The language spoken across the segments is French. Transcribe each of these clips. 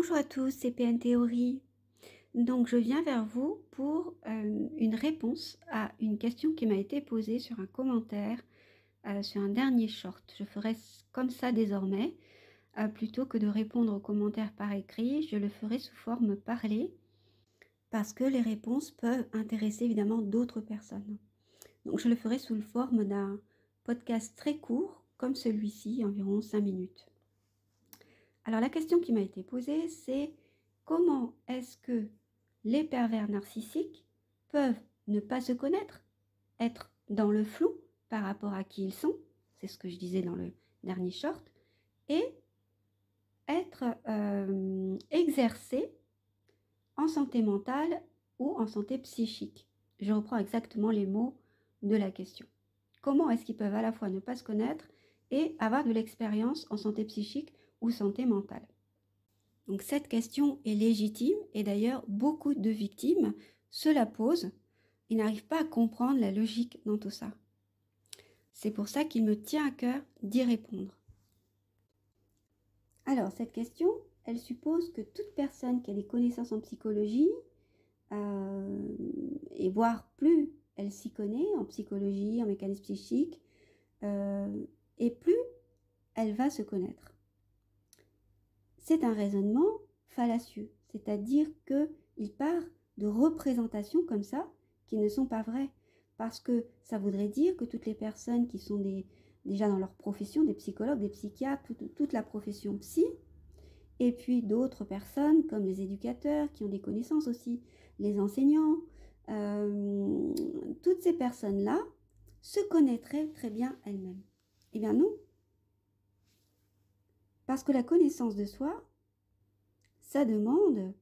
Bonjour à tous, c'est PN Théorie. Donc je viens vers vous pour une réponse à une question qui m'a été posée sur un commentaire, sur un dernier short. Je ferai comme ça désormais, plutôt que de répondre aux commentaires par écrit, je le ferai sous forme parlée, parce que les réponses peuvent intéresser évidemment d'autres personnes. Donc je le ferai sous la forme d'un podcast très court, comme celui-ci, environ 5 minutes. Alors la question qui m'a été posée, c'est comment est-ce que les pervers narcissiques peuvent ne pas se connaître, être dans le flou par rapport à qui ils sont, c'est ce que je disais dans le dernier short, et être exercés en santé mentale ou en santé psychique. Je reprends exactement les mots de la question. Comment est-ce qu'ils peuvent à la fois ne pas se connaître et avoir de l'expérience en santé psychique ou santé mentale? Donc cette question est légitime et d'ailleurs beaucoup de victimes se la posent et n'arrivent pas à comprendre la logique dans tout ça. C'est pour ça qu'il me tient à cœur d'y répondre. Alors cette question, elle suppose que toute personne qui a des connaissances en psychologie, et voire plus elle s'y connaît en psychologie, en mécanisme psychique, et plus elle va se connaître. C'est un raisonnement fallacieux, c'est-à-dire qu'il part de représentations comme ça qui ne sont pas vraies, parce que ça voudrait dire que toutes les personnes qui sont déjà dans leur profession, des psychologues, des psychiatres, toute la profession psy, et puis d'autres personnes comme les éducateurs qui ont des connaissances aussi, les enseignants, toutes ces personnes-là se connaîtraient très bien elles-mêmes. Eh bien non. Parce que la connaissance de soi, ça demande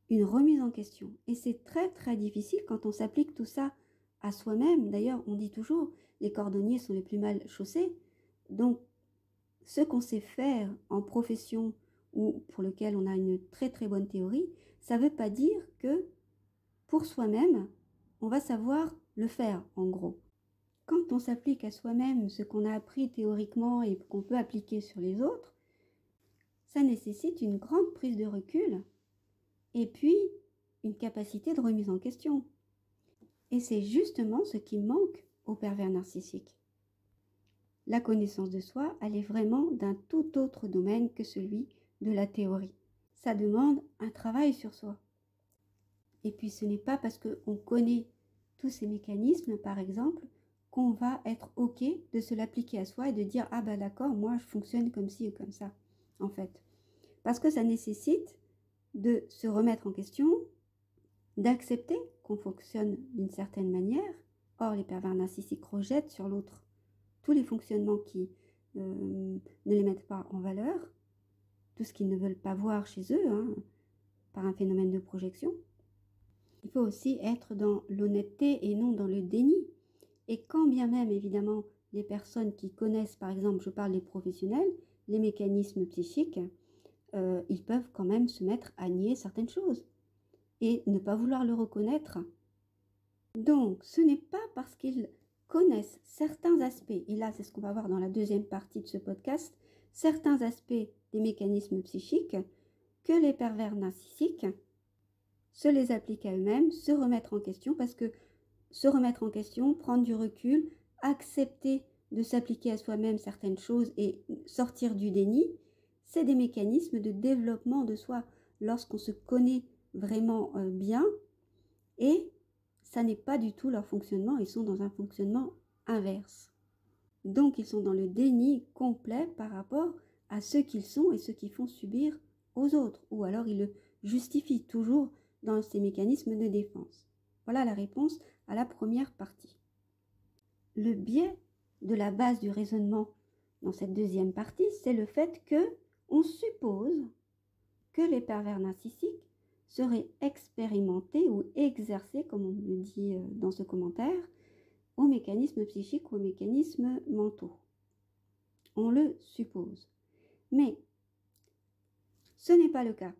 une remise en question. Et c'est très très difficile quand on s'applique tout ça à soi-même. D'ailleurs, on dit toujours, les cordonniers sont les plus mal chaussés. Donc, ce qu'on sait faire en profession ou pour lequel on a une très très bonne théorie, ça ne veut pas dire que pour soi-même, on va savoir le faire en gros. Quand on s'applique à soi-même ce qu'on a appris théoriquement et qu'on peut appliquer sur les autres, ça nécessite une grande prise de recul et puis une capacité de remise en question. Et c'est justement ce qui manque aux pervers narcissiques. La connaissance de soi, elle est vraiment d'un tout autre domaine que celui de la théorie. Ça demande un travail sur soi. Et puis ce n'est pas parce qu'on connaît tous ces mécanismes, par exemple, qu'on va être OK de se l'appliquer à soi et de dire « Ah ben d'accord, moi je fonctionne comme ci ou comme ça », en fait. Parce que ça nécessite de se remettre en question, d'accepter qu'on fonctionne d'une certaine manière. Or, les pervers narcissiques rejettent sur l'autre tous les fonctionnements qui ne les mettent pas en valeur, tout ce qu'ils ne veulent pas voir chez eux, par un phénomène de projection. Il faut aussi être dans l'honnêteté et non dans le déni. Et quand bien même, évidemment, les personnes qui connaissent, par exemple, je parle des professionnels, les mécanismes psychiques, ils peuvent quand même se mettre à nier certaines choses et ne pas vouloir le reconnaître. Donc, ce n'est pas parce qu'ils connaissent certains aspects, et là c'est ce qu'on va voir dans la deuxième partie de ce podcast, certains aspects des mécanismes psychiques, que les pervers narcissiques se les appliquent à eux-mêmes, se remettre en question, parce que se remettre en question, prendre du recul, accepter de s'appliquer à soi-même certaines choses et sortir du déni, c'est des mécanismes de développement de soi lorsqu'on se connaît vraiment bien, et ça n'est pas du tout leur fonctionnement, ils sont dans un fonctionnement inverse. Donc ils sont dans le déni complet par rapport à ce qu'ils sont et ce qu'ils font subir aux autres, ou alors ils le justifient toujours dans ces mécanismes de défense. Voilà la réponse à la première partie. Le biais de la base du raisonnement dans cette deuxième partie, c'est le fait que on suppose que les pervers narcissiques seraient expérimentés ou exercés, comme on le dit dans ce commentaire, aux mécanismes psychiques ou aux mécanismes mentaux. On le suppose. Mais ce n'est pas le cas.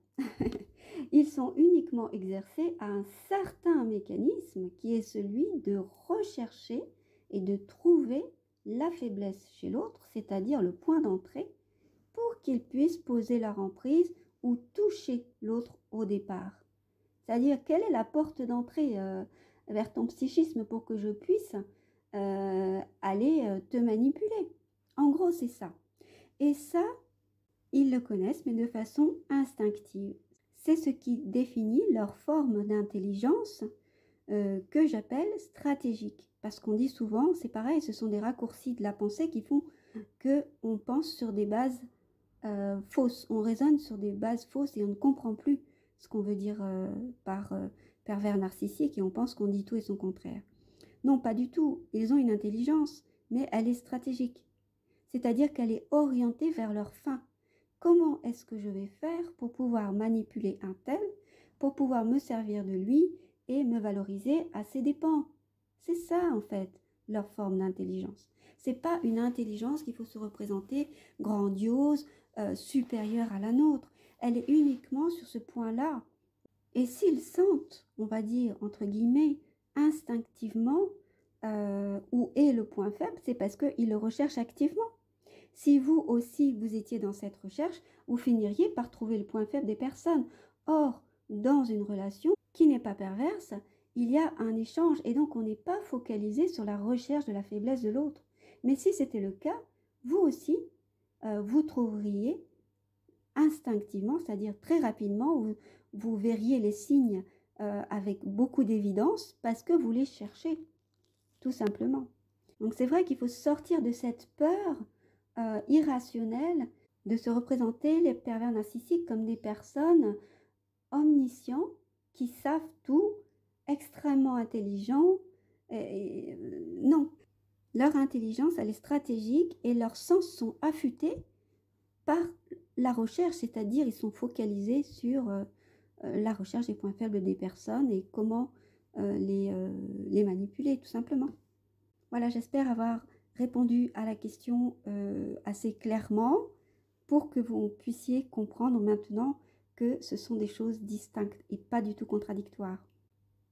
Ils sont uniquement exercés à un certain mécanisme qui est celui de rechercher et de trouver la faiblesse chez l'autre, c'est-à-dire le point d'entrée, pour qu'ils puissent poser leur emprise ou toucher l'autre au départ. C'est-à-dire, quelle est la porte d'entrée vers ton psychisme pour que je puisse aller te manipuler. En gros, c'est ça. Et ça, ils le connaissent, mais de façon instinctive. C'est ce qui définit leur forme d'intelligence que j'appelle stratégique. Parce qu'on dit souvent, c'est pareil, ce sont des raccourcis de la pensée qui font qu'on pense sur des bases fausses. On raisonne sur des bases fausses et on ne comprend plus ce qu'on veut dire par pervers narcissique et on pense qu'on dit tout et son contraire. Non, pas du tout. Ils ont une intelligence, mais elle est stratégique. C'est-à-dire qu'elle est orientée vers leur fin. Comment est-ce que je vais faire pour pouvoir manipuler un tel, pour pouvoir me servir de lui et me valoriser à ses dépens? C'est ça, en fait, leur forme d'intelligence. C'est pas une intelligence qu'il faut se représenter grandiose, supérieure à la nôtre. Elle est uniquement sur ce point-là. Et s'ils sentent, on va dire, entre guillemets, instinctivement où est le point faible, c'est parce qu'ils le recherchent activement. Si vous aussi, vous étiez dans cette recherche, vous finiriez par trouver le point faible des personnes. Or, dans une relation qui n'est pas perverse, il y a un échange et donc on n'est pas focalisé sur la recherche de la faiblesse de l'autre. Mais si c'était le cas, vous aussi, vous trouveriez instinctivement, c'est-à-dire très rapidement, vous verriez les signes avec beaucoup d'évidence parce que vous les cherchez, tout simplement. Donc c'est vrai qu'il faut sortir de cette peur irrationnelle de se représenter les pervers narcissiques comme des personnes omniscients qui savent tout, extrêmement intelligents. Non, leur intelligence, elle est stratégique et leurs sens sont affûtés par la recherche, c'est-à-dire ils sont focalisés sur la recherche des points faibles des personnes et comment les manipuler, tout simplement. Voilà, j'espère avoir répondu à la question assez clairement pour que vous puissiez comprendre maintenant que ce sont des choses distinctes et pas du tout contradictoires.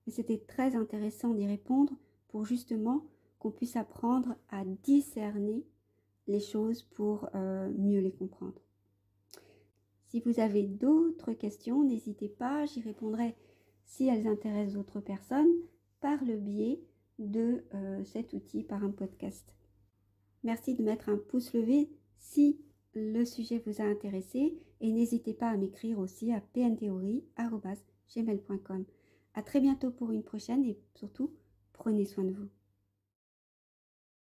Et c'était très intéressant d'y répondre pour justement qu'on puisse apprendre à discerner les choses pour mieux les comprendre. Si vous avez d'autres questions, n'hésitez pas, j'y répondrai si elles intéressent d'autres personnes par le biais de cet outil, par un podcast. Merci de mettre un pouce levé si le sujet vous a intéressé et n'hésitez pas à m'écrire aussi à pntheory@gmail.com. À très bientôt pour une prochaine et surtout, prenez soin de vous.